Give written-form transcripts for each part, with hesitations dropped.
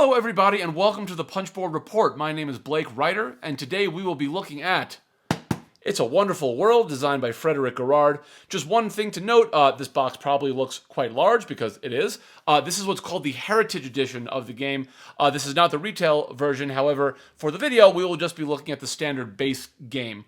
Hello everybody and welcome to the Punchboard Report. My name is Blake Ryder and today we will be looking at It's a Wonderful World, designed by Frédéric Guérard. Just one thing to note, this box probably looks quite large because it is. This is what's called the Heritage Edition of the game. This is not the retail version. However, for the video, we will just be looking at the standard base game.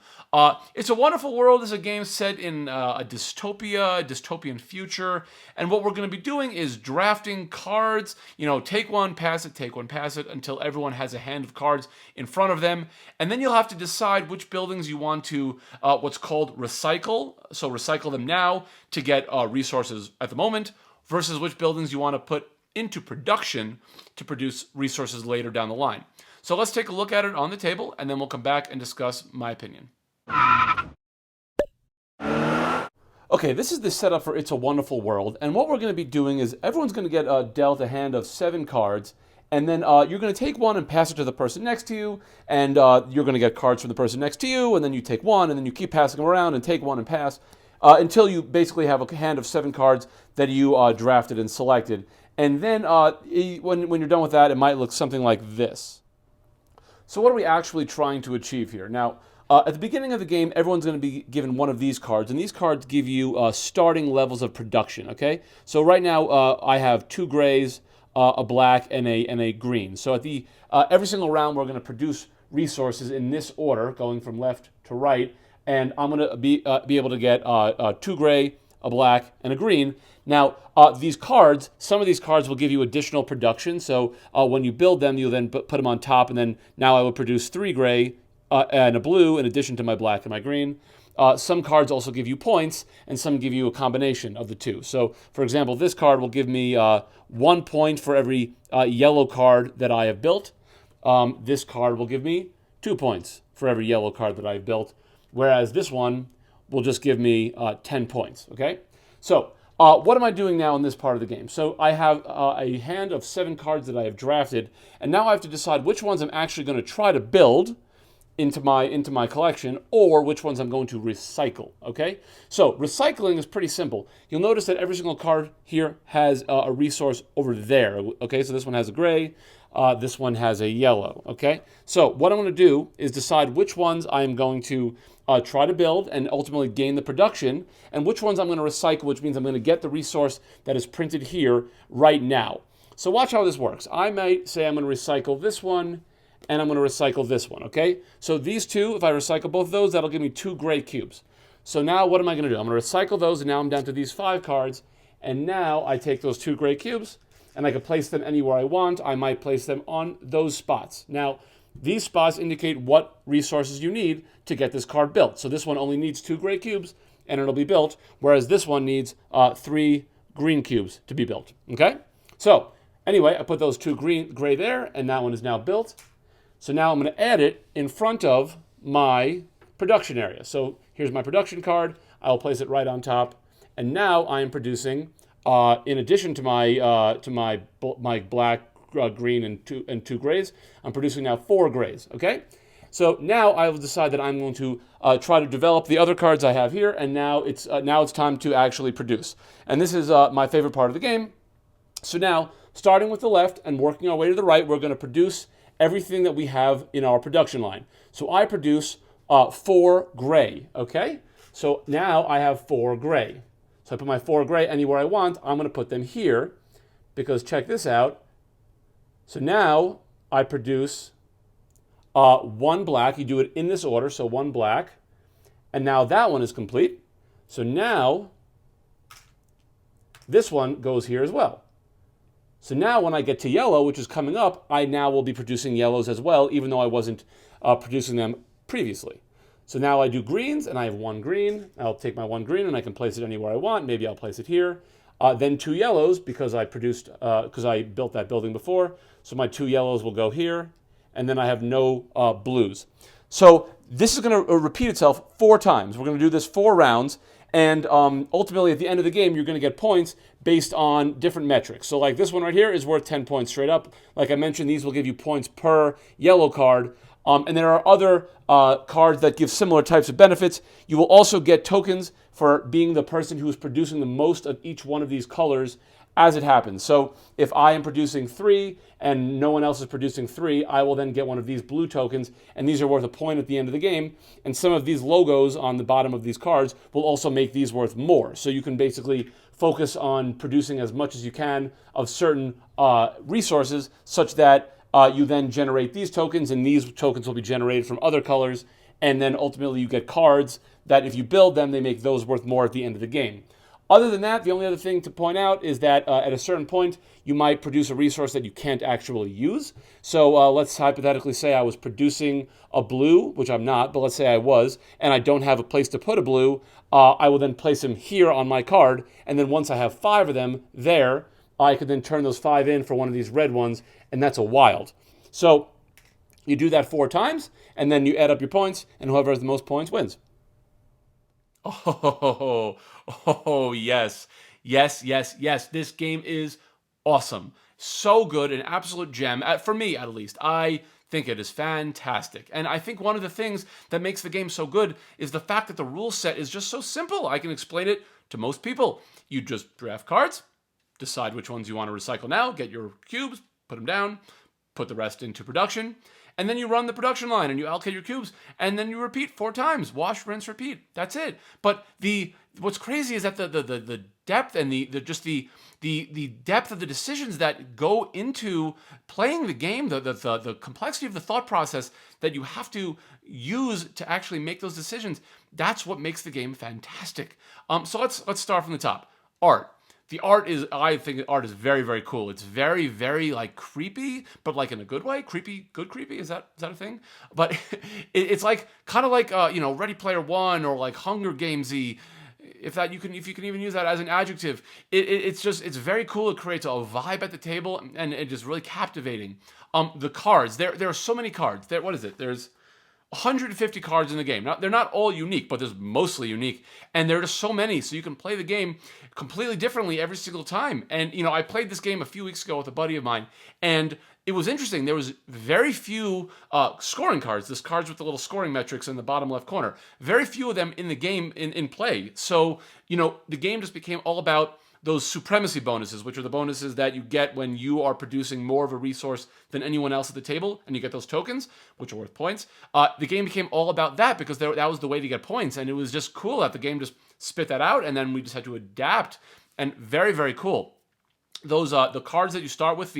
It's a Wonderful World is a game set in a dystopian future. And what we're going to be doing is drafting cards. You know, take one, pass it, until everyone has a hand of cards in front of them. And then you'll have to decide which buildings you want to what's called recycle. So recycle them now to get resources at the moment, versus which buildings you want to put into production to produce resources later down the line. So let's take a look at it on the table, and then we'll come back and discuss my opinion. Okay, this is the setup for It's a Wonderful World, and what we're going to be doing is everyone's going to get dealt a hand of 7 cards, and then you're going to take one and pass it to the person next to you, and you're going to get cards from the person next to you, and then you take one, and then you keep passing them around and take one and pass, until you basically have a hand of 7 cards that you drafted and selected. And then when you're done with that, it might look something like this. So what are we actually trying to achieve here? Now, at the beginning of the game, everyone's going to be given one of these cards, and these cards give you starting levels of production, okay? So right now, I have 2 grays, a black, and a green. So at the every single round, we're going to produce resources in this order, going from left to right, and I'm going to be able to get 2 gray, a black, and a green. Now, these cards, some of these cards will give you additional production, so when you build them, you'll then put them on top, and then now I will produce 3 gray and a blue in addition to my black and my green. Some cards also give you points, and some give you a combination of the two. So, for example, this card will give me 1 point for every yellow card that I have built. This card will give me 2 points for every yellow card that I've built, whereas this one will just give me 10 points, okay? So, what am I doing now in this part of the game? So I have a hand of 7 cards that I have drafted, and now I have to decide which ones I'm actually going to try to build into my collection, or which ones I'm going to recycle, okay? So recycling is pretty simple. You'll notice that every single card here has a resource over there, okay? So this one has a gray, this one has a yellow, okay? So what I'm going to do is decide which ones I'm going to try to build and ultimately gain the production, and which ones I'm going to recycle, which means I'm going to get the resource that is printed here right now. So watch how this works. I might say I'm going to recycle this one, and I'm going to recycle this one, okay? So these two, if I recycle both of those, that'll give me 2 gray cubes. So now what am I going to do? I'm going to recycle those, and now I'm down to these 5 cards, and now I take those 2 gray cubes, and I can place them anywhere I want. I might place them on those spots. Now, these spots indicate what resources you need to get this card built. So this one only needs 2 gray cubes, and it'll be built, whereas this one needs 3 green cubes to be built, okay? So anyway, I put those 2 gray there, and that one is now built. So now I'm going to add it in front of my production area. So here's my production card. I'll place it right on top. And now I am producing, in addition to my black, green, and two grays, I'm producing now 4 grays, okay? So now I will decide that I'm going to try to develop the other cards I have here, and now it's time to actually produce. And this is my favorite part of the game. So now, starting with the left and working our way to the right, we're going to produce everything that we have in our production line. So I produce 4 gray, okay? So now I have 4 gray. So I put my 4 gray anywhere I want. I'm going to put them here, because check this out. So now I produce 1 black. You do it in this order, so 1 black. And now that one is complete. So now this one goes here as well. So now when I get to yellow, which is coming up, I now will be producing yellows as well, even though I wasn't producing them previously. So now I do greens, and I have 1 green. I'll take my 1 green, and I can place it anywhere I want. Maybe I'll place it here. Then 2 yellows, because I built that building before. So my 2 yellows will go here, and then I have no blues. So this is going to repeat itself 4 times. We're going to do this 4 rounds. And ultimately, at the end of the game, you're going to get points based on different metrics. So like this one right here is worth 10 points straight up. Like I mentioned, these will give you points per yellow card. And there are other cards that give similar types of benefits. You will also get tokens for being the person who is producing the most of each one of these colors as it happens. So if I am producing 3 and no one else is producing 3, I will then get one of these blue tokens, and these are worth a point at the end of the game. And some of these logos on the bottom of these cards will also make these worth more. So you can basically focus on producing as much as you can of certain resources, such that you then generate these tokens, and these tokens will be generated from other colors, and then ultimately you get cards that if you build them, they make those worth more at the end of the game. Other than that, the only other thing to point out is that at a certain point, you might produce a resource that you can't actually use. So let's hypothetically say I was producing a blue, which I'm not, but let's say I was, and I don't have a place to put a blue. I will then place them here on my card, and then once I have 5 of them there, I could then turn those 5 in for one of these red ones, and that's a wild. So you do that 4 times, and then you add up your points, and whoever has the most points wins. Oh, yes. Yes, yes, yes. This game is awesome. So good, an absolute gem. For me, at least. I think it is fantastic. And I think one of the things that makes the game so good is the fact that the rule set is just so simple. I can explain it to most people. You just draft cards, decide which ones you want to recycle now, get your cubes, put them down, put the rest into production, and then you run the production line and you allocate your cubes, and then you repeat 4 times. Wash, rinse, repeat. That's it. But what's crazy is that the depth and the depth of the decisions that go into playing the game, the complexity of the thought process that you have to use to actually make those decisions, that's what makes the game fantastic. So let's start from the top. Art. I think art is very, very cool. It's very, very like creepy, but like in a good way. Creepy, good creepy. Is that a thing? But it's like kind of like Ready Player One or like Hunger Gamesy. If you can even use that as an adjective, it's very cool. It creates a vibe at the table, and it's just really captivating. The cards. There are so many cards. What is it? There's 150 cards in the game. Now, they're not all unique, but there's mostly unique. And there are just so many, so you can play the game completely differently every single time. And, I played this game a few weeks ago with a buddy of mine, and it was interesting. There was very few scoring cards, these cards with the little scoring metrics in the bottom left corner. Very few of them in the game in play. So, the game just became all about those supremacy bonuses, which are the bonuses that you get when you are producing more of a resource than anyone else at the table, and you get those tokens, which are worth points. The game became all about that because that was the way to get points, and it was just cool that the game just spit that out, and then we just had to adapt, and very, very cool. Those the cards that you start with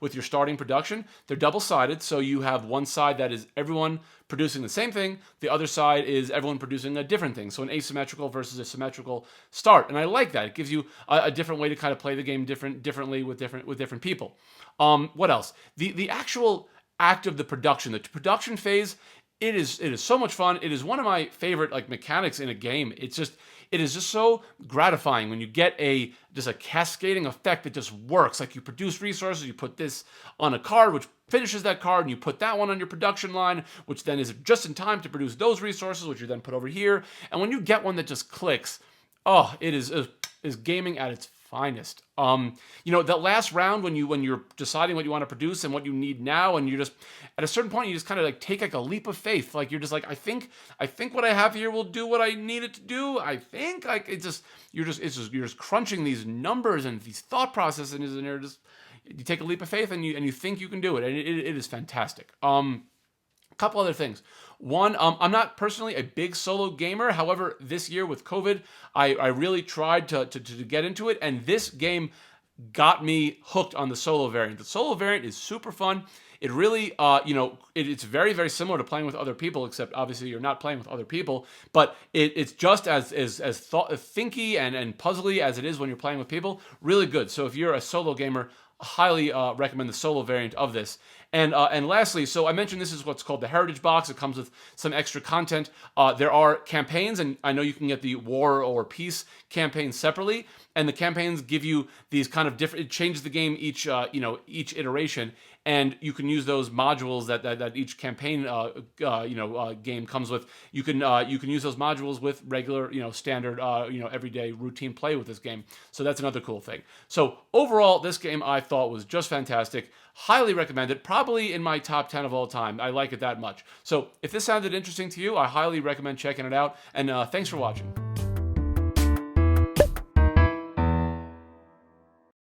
with your starting production, they're double-sided, so you have one side that is everyone producing the same thing, the other side is everyone producing a different thing, so an asymmetrical versus a symmetrical start, and I like that. It gives you a different way to kind of play the game differently with different people. What else? The actual act of the production phase, it is so much fun. It is one of my favorite mechanics in a game. It is just so gratifying when you get just a cascading effect that just works. Like you produce resources, you put this on a card, which finishes that card, and you put that one on your production line, which then is just in time to produce those resources, which you then put over here. And when you get one that just clicks, it is gaming at its finest. That last round when you're deciding what you want to produce and what you need now, and you're just at a certain point you just kind of take a leap of faith. Like you're just I think what I have here will do what I need it to do. I think you're just crunching these numbers and these thought processes, and you take a leap of faith and you think you can do it, and it is fantastic. A couple other things. One, I'm not personally a big solo gamer. However, this year with COVID, I really tried to get into it, and this game got me hooked on the solo variant. The solo variant is super fun. It really, it's very, very similar to playing with other people, except obviously you're not playing with other people, but it's just as thinky and puzzly as it is when you're playing with people. Really good. So if you're a solo gamer, highly recommend the solo variant of this. And lastly, so I mentioned this is what's called the Heritage Box. It comes with some extra content. There are campaigns, and I know you can get the War or Peace campaign separately. And the campaigns give you these kind of different. It changes the game each iteration, and you can use those modules that each campaign game comes with. You can use those modules with regular standard everyday routine play with this game. So that's another cool thing. So overall, this game I thought was just fantastic. Highly recommend it. Probably in my top 10 of all time. I like it that much. So if this sounded interesting to you, I highly recommend checking it out. And thanks for watching.